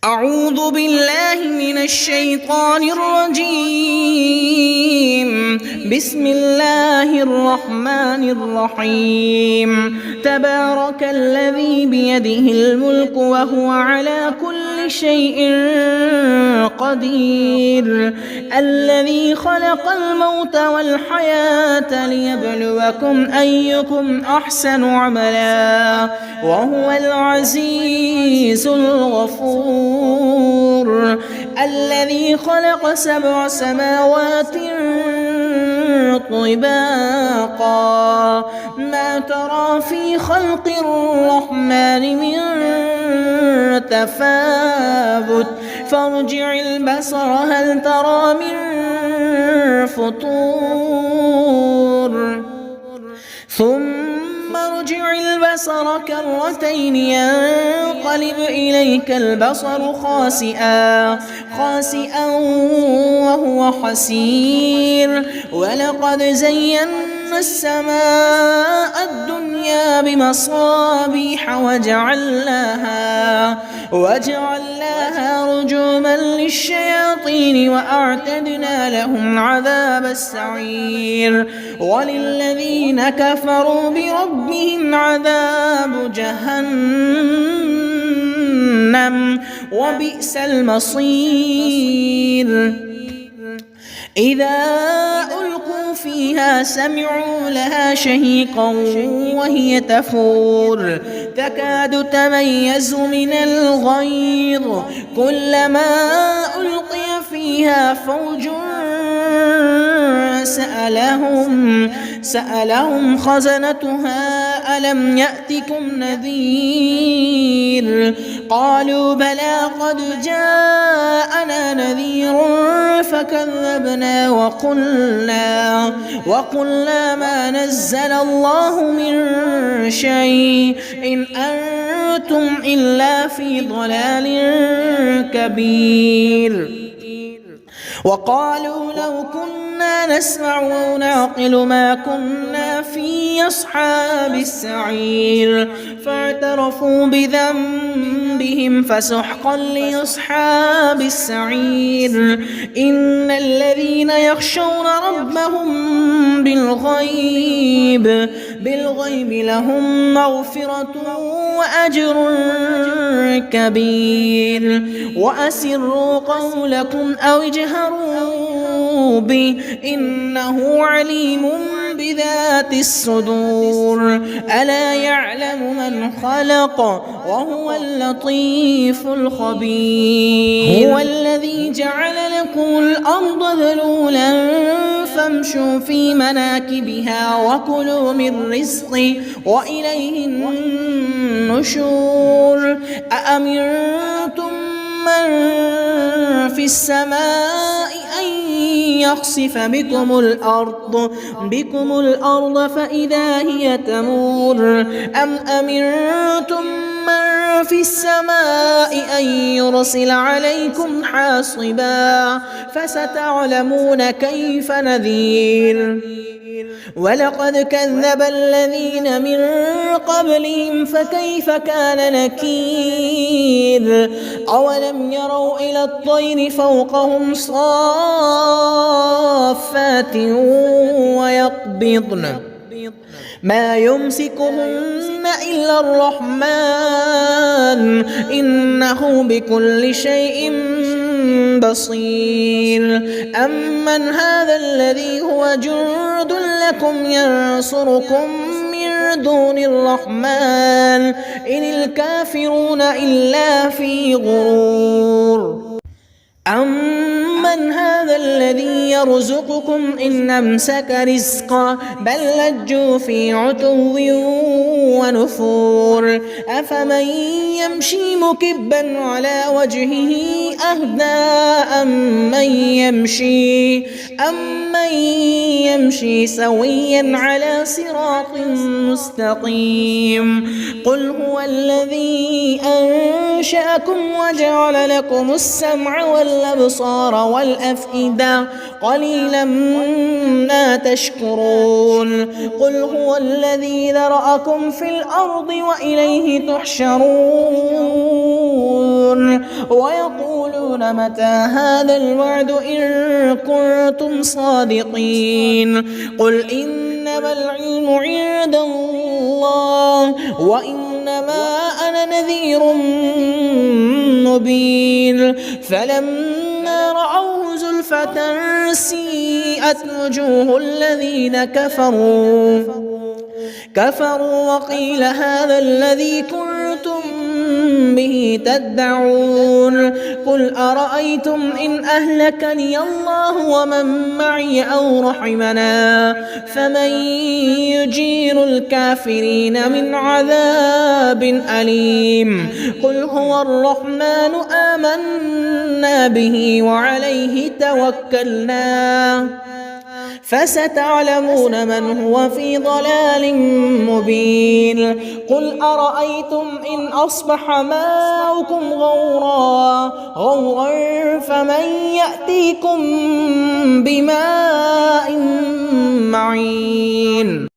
أعوذ بالله من الشيطان الرجيم. بسم الله الرحمن الرحيم. تبارك الذي بيده الملك وهو على كل شيء قدير، الذي خلق الموت والحياة ليبلوكم أيكم أحسن عملا وهو العزيز الغفور، الذي خلق 7 سماوات طباقا ما ترى في خلق الرحمن من تفاوت فارجع البصر هل ترى من فطور ثم ارجع البصر كرتين ينقلب إليك البصر خاسئا وهو حسير، ولقد زينا السماء الدنيا بمصابيح وجعلناها رجوما للشياطين وأعتدنا لهم عذاب السعير، وللذين كفروا بربهم عذاب جهنم وبئس المصير. إذا ألقوا فيها سمعوا لها شهيقا وهي تفور تكاد تميز من الغيظ، كلما ألقي فيها فوج سألهم خزنتها ألم يأتكم نذير؟ قالوا بلى قد جاءنا نذير فكذبنا وقلنا ما نزل الله من شيء إن أنتم إلا في ضلال كبير. وقالوا لو كنا نسمع أو نعقل ما كنا في أصحاب السعير، فاعترفوا بذنبهم فسحقا لأصحاب السعير. إن الذين يخشون ربهم بالغيب لهم مغفرة وأجر كبير. وأسروا قولكم أو اجهروا به إنه عليم بذات الصدور. ألا يعلم من خلق وهو اللطيف الخبير. هو الذي جعل لكم الأرض ذلولا فامشوا في مناكبها وكلوا من رزقه وإليه النشور. أأمنتم من في السماء أن يخسف بكم الأرض فإذا هي تمور، أم أمنتم من في السماء أن يرسل عليكم حاصبا فستعلمون كيف نذير. ولقد كذب الذين من قبلهم فكيف كان نكير. أولم يروا إلى الطير فوقهم صافات ويقبضن ما يمسكهن إلا الرحمن إنه بكل شيء بصير. أمن هذا الذي هو جند لكم ينصركم من دون الرحمن إن الكافرون إلا في غرور. أمن هذا الذي يرزقكم إن أمسك رزقا بل لجوا في عتو ونفور. أفمن يمشي مكبا على وجهه أهدى أمن يمشي سويا على صراط مستقيم. قل هو الذي أنشأكم وجعل لكم السمع والأبصار والأفئدة قليلا ما تشكرون. قل هو الذي ذرأكم في الأرض وإليه تحشرون. ويقولون متى هذا الوعد إن كنتم صادقين قل إنما العلم عند الله وإنما أنا نذير مبين فلما رأوه زلفة سيئت وجوه الذين كفروا وقيل هذا الذي كنتم به تدعون قل أرأيتم إن أهلكني الله ومن معي أو رحمنا فمن يجير الكافرين من عذاب أليم قل هو الرحمن آمنا به وعليه توكلنا فستعلمون من هو في ضلال مبين قل أرأيتم إن أصبح ماؤكم غورا فمن يأتيكم بماء معين